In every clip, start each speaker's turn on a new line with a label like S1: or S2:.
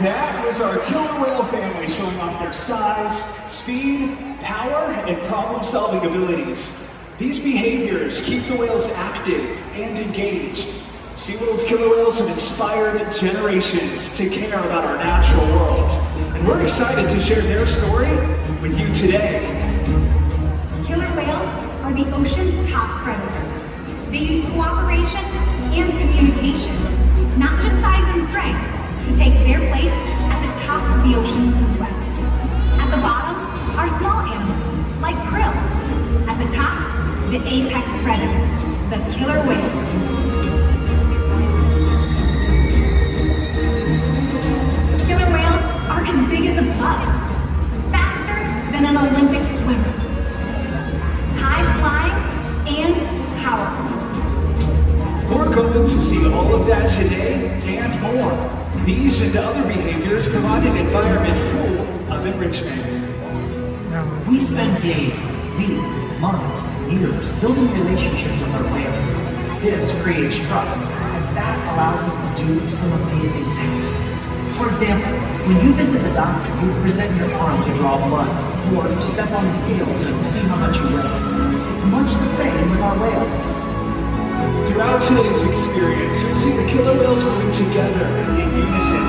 S1: That was our killer whale family showing off their size, speed, power, and problem-solving abilities. These behaviors keep the whales active and engaged. SeaWorld's killer whales have inspired generations to care about our natural world. And we're excited to share their story with you today.
S2: Killer whales are the ocean's top predator. They use cooperation and communication, not just size and strength, to take their place at the top of the ocean's food web. At the bottom are small animals, like krill. At the top, the apex predator, the killer whale. Killer whales are as big as a bus, faster than an Olympic swimmer, high-flying and powerful.
S1: We're going to see all of that today and more. These and other behaviors provide an environment full of enrichment.
S3: We spend days, weeks, months, years building relationships with our whales. This creates trust, and that allows us to do some amazing things. For example, when you visit the doctor, you present your arm to draw blood, or you step on the scale to see how much you weigh. It's much the same with our whales.
S1: Throughout today's experience, you'll see the killer whales working together in unison.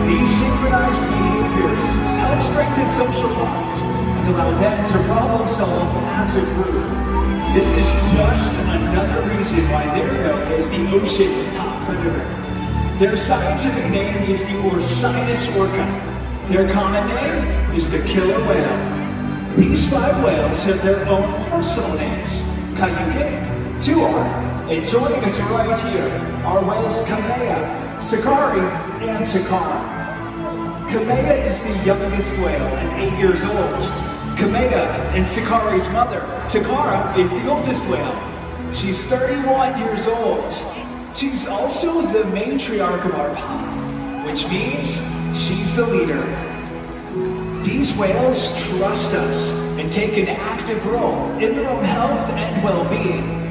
S1: These synchronized behaviors help strengthen social bonds and allow them to problem solve as a group. This is just another reason why they're known as the ocean's top predator. Their scientific name is the orca. Their common name is the killer whale. These 5 whales have their own personal names: Kyuquot, Tuar, and joining us right here are whales Kamea, Sakari, and Takara. Kamea is the youngest whale at 8 years old. Kamea and Sakari's mother, Takara, is the oldest whale. She's 31 years old. She's also the matriarch of our pod, which means she's the leader. These whales trust us and take an active role in their own health and well-being.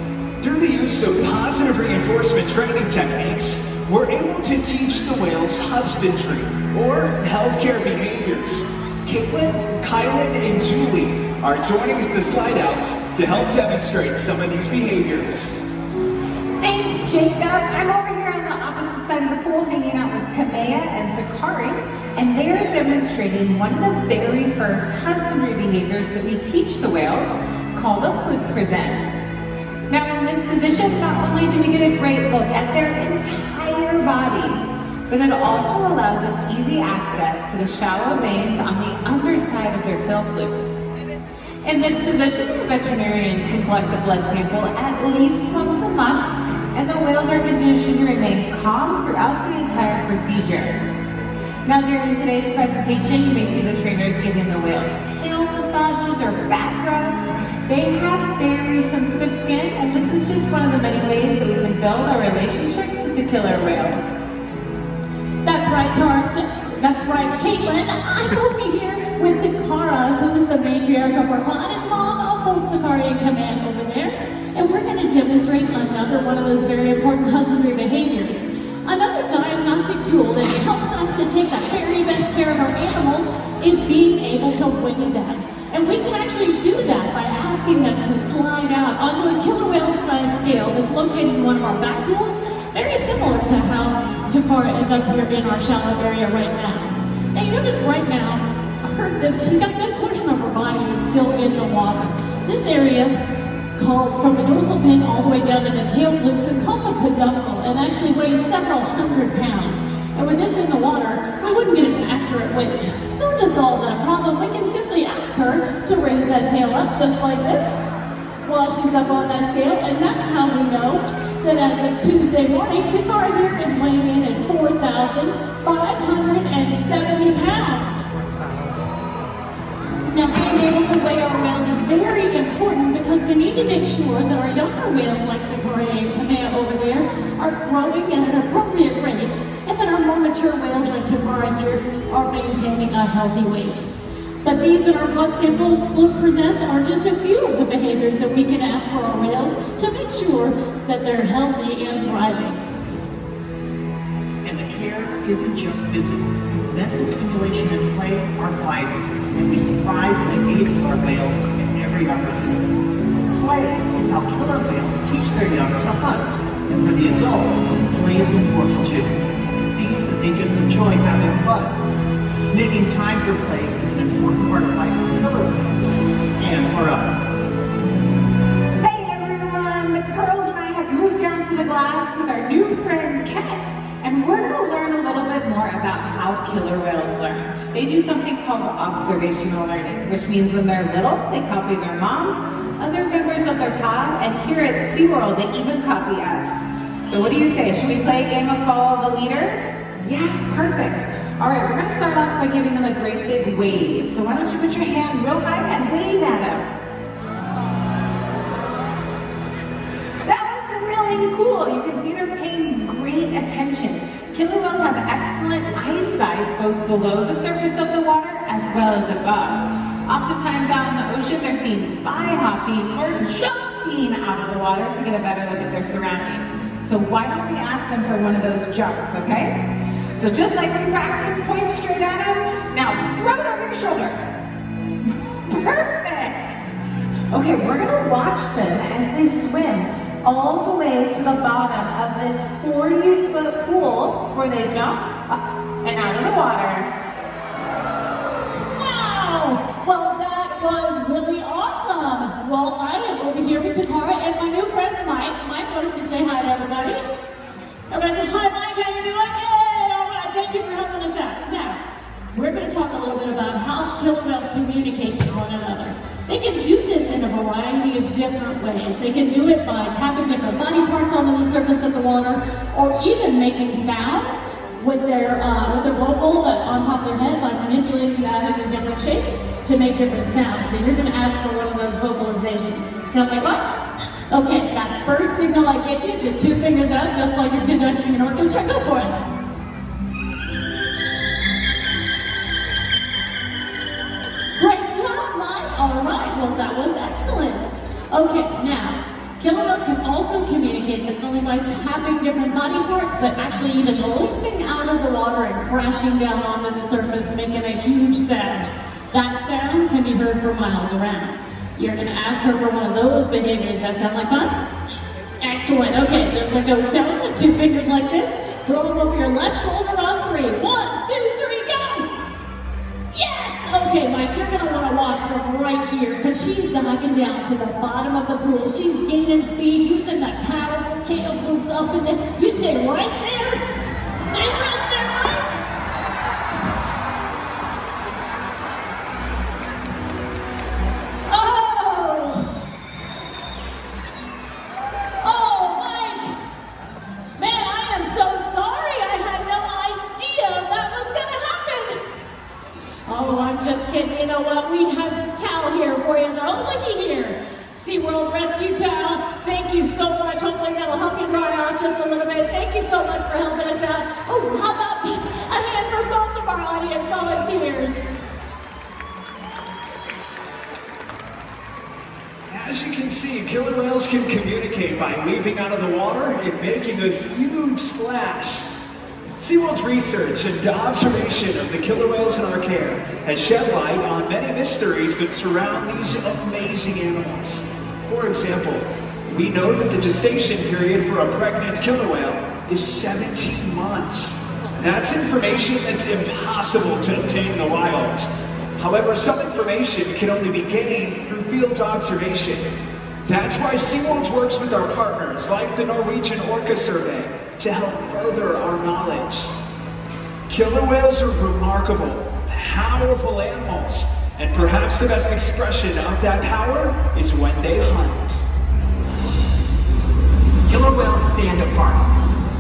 S1: Through the use of positive reinforcement training techniques, we're able to teach the whales husbandry, or healthcare behaviors. Kyland and Julie are joining us the slide outs to help demonstrate some of these behaviors.
S4: Thanks, Jacob. I'm over here on the opposite side of the pool hanging out with Kamea and Sakari, and they're demonstrating one of the very first husbandry behaviors that we teach the whales, called a foot present. Now in this position, not only do we get a great look at their entire body, but it also allows us easy access to the shallow veins on the underside of their tail flukes. In this position, veterinarians can collect a blood sample at least once a month, and the whales are conditioned to remain calm throughout the entire procedure. Now during today's presentation, you may see the trainers giving the whales tail massages or back rubs. They have very sensitive skin, and this is just one of the many ways that we can build our relationships with the killer whales.
S5: That's right, That's right, Caitlin. I'm over here with Takara, who's the matriarch of our pod, and mom of both Sakari and Kamea over there. And we're going to demonstrate another one of those very important husbandry behaviors. Another diagnostic tool that helps us to take the very best care of our animals is being able to weigh them. And we can actually do that by asking them to slide out onto a killer whale size scale that's located in one of our back pools, very similar to how Takara is up here in our shallow area right now. Now you notice right now, she's got that portion of her body that's still in the water. This area, called from the dorsal fin all the way down to the tail flukes, is called the peduncle and actually weighs several hundred pounds. And with this in the water, we wouldn't get an accurate weight. So to solve that problem, we can simply ask her to raise that tail up just like this while she's up on that scale. And that's how we know that as of Tuesday morning, Takara here is weighing in at 4,570 pounds. Now, being able to weigh our whales is very important because we need to make sure that our younger whales like Sakari and Kamea over there are growing at an appropriate rate, and that our more mature whales like Takara here are maintaining a healthy weight. But these in our blood samples, Fluke presents, are just a few of the behaviors that we can ask for our whales to make sure that they're healthy and thriving.
S3: In the care isn't just physical. Mental stimulation and play are vital, and we surprise and engage with our whales at every opportunity. Play is how killer whales teach their young to hunt, and for the adults, play is important too. It seems that they just enjoy having fun. Making time for play is an important part of life for killer whales, and for us.
S4: Hey everyone, the girls and I have moved down to the glass with our new friend Ken, and we're going to learn a little bit more about how killer whales learn. They do something called observational learning, which means when they're little, they copy their mom, other members of their pod, and here at SeaWorld, they even copy us. So what do you say? Should we play a game of follow the leader? Yeah, perfect. All right, we're going to start off by giving them a great big wave. So why don't you put your hand real high and wave at them. That was really cool. You can see they're paying great attention. Killer whales have excellent eyesight both below the surface of the water as well as above. Oftentimes out in the ocean, they're seen spy hopping or jumping out of the water to get a better look at their surroundings. So why don't we ask them for one of those jumps, okay? So just like we practiced, point straight at them. Now throw it over your shoulder. Perfect. Okay, we're gonna watch them as they swim all the way to the bottom of this 40-foot pool before they jump up and out of the water.
S5: Wow! Well, that was really awesome. Well, I am over here with Takara and my new friend Mike. Mike, why don't you say hi to everybody? Everybody say, hi Mike, how you doing? Yay! All right, thank you for helping us out. Now, we're going to talk a little bit about how killer whales communicate with one another. They can do this in a variety of different ways. They can do it by tapping different body parts onto the surface of the water, or even making sounds with their vocal on top of their head by manipulating that into different shapes to make different sounds. So you're going to ask for one of those vocalizations. Sound like what? Okay, that first signal I gave you, just 2 fingers out, just like you're conducting an orchestra. Go for it. Great job, Mike. All right, well that was excellent. Okay, now, killer whales can also communicate not only by tapping different body parts, but actually even leaping out of the water and crashing down onto the surface, making a huge sound. That sound can be heard for miles around. You're going to ask her for one of those behaviors. That sound like fun? Excellent. Okay, just like I was telling you, 2 fingers like this. Throw them over your left shoulder on 3. 1, 2, 3, go! Yes! Okay, Mike, you're going to want to watch from right here because she's diving down to the bottom of the pool. She's gaining speed, using that powerful tail flukes up and then you stay right there. Stay right there, Mike. Oh, Mike. Man, I am so sorry. I had no idea that was going to happen. Oh, I'm just kidding. You know what? We have this towel here for you, though. Looky here. SeaWorld Rescue Towel. Thank you so much. Hopefully that'll help you dry out just a little bit. Thank you so much for helping us out. Oh, how about a hand for both of our audience volunteers?
S1: As you can see, killer whales can communicate by leaping out of the water and making a huge splash. SeaWorld's research and observation of the killer whales in our care has shed light on many mysteries that surround these amazing animals. For example, we know that the gestation period for a pregnant killer whale is 17 months. That's information that's impossible to obtain in the wild. However, some information can only be gained through field observation. That's why SeaWorld works with our partners, like the Norwegian Orca Survey, to help further our knowledge. Killer whales are remarkable, powerful animals, and perhaps the best expression of that power is when they hunt.
S6: Killer whales stand apart.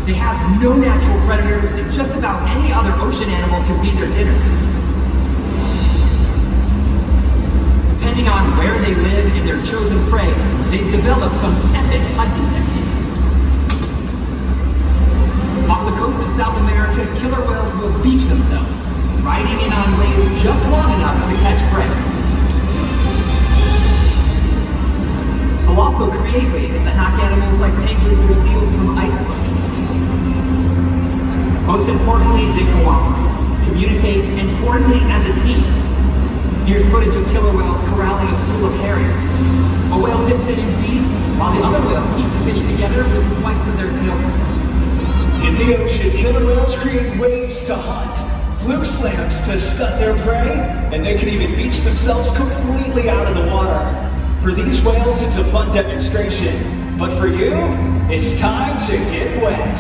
S6: They have no natural predators, and just about any other ocean animal can be their dinner. Depending on where they live and their chosen prey, they've developed some epic hunting techniques. Off the coast of South America, killer whales will beach themselves, riding in on waves just long enough to catch prey. They'll also create waves that knock animals like penguins or seals from ice cliffs. Most importantly, they cooperate, communicate, and coordinate as a team. Here's footage of killer whales corralling a school of herring. A whale dips in and feeds, while the other whales keep the fish together with swipes of their tail fins.
S1: In the ocean, killer whales create waves to hunt, fluke slams to stun their prey, and they can even beach themselves completely out of the water. For these whales, it's a fun demonstration, but for you, it's time to get wet.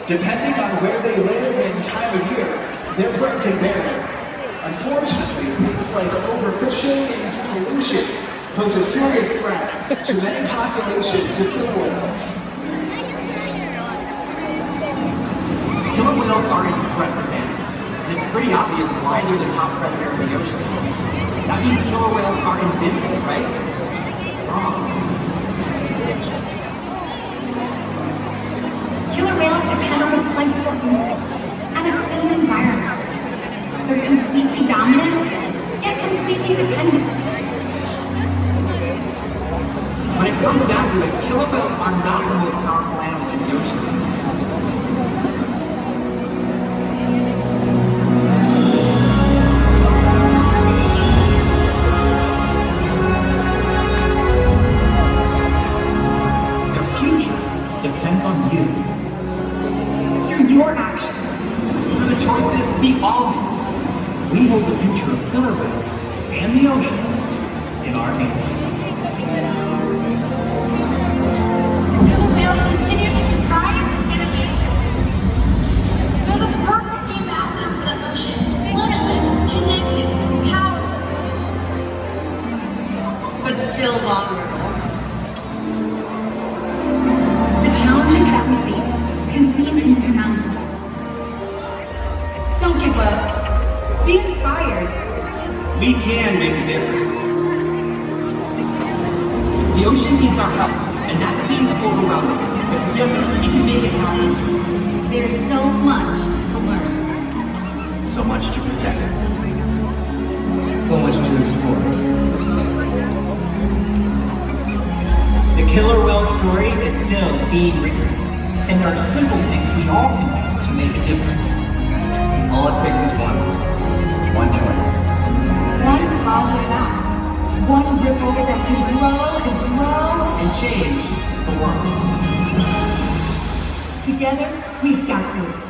S1: Depending on where they live and time of year, their prey can vary. Unfortunately, things like overfishing and pollution pose a serious threat to many populations of killer whales.
S6: Killer whales are impressive animals, and it's pretty obvious why they're the top predator in the ocean. That means killer whales are invincible, right? Wrong.
S2: Killer whales depend on a plentiful food source and a clean environment. They're completely dominant, yet completely dependent.
S6: When it comes down to it, killer whales are not the most powerful animal in the ocean.
S3: Their future depends on you.
S2: Through your actions.
S6: Through the choices we all make.
S3: we hold the future of killer whales and the oceans in our hands.
S7: Killer whales continue to surprise and amaze us. They're the perfect ambassador for the ocean, limitless, connected, powerful, but still vulnerable.
S2: The challenges that we face can seem insurmountable. Don't give up. Be inspired.
S6: We can make a difference. The ocean needs our help, and that seems overwhelming, but together we can make it happen.
S2: There's so much to learn.
S1: So much to protect. So much to explore. The killer whale story is still being written.
S3: And there are simple things we all can do to make a difference.
S1: All it takes is one choice.
S2: One positive act. One ripple that can grow and grow.
S3: And change the world.
S2: Together, we've got this.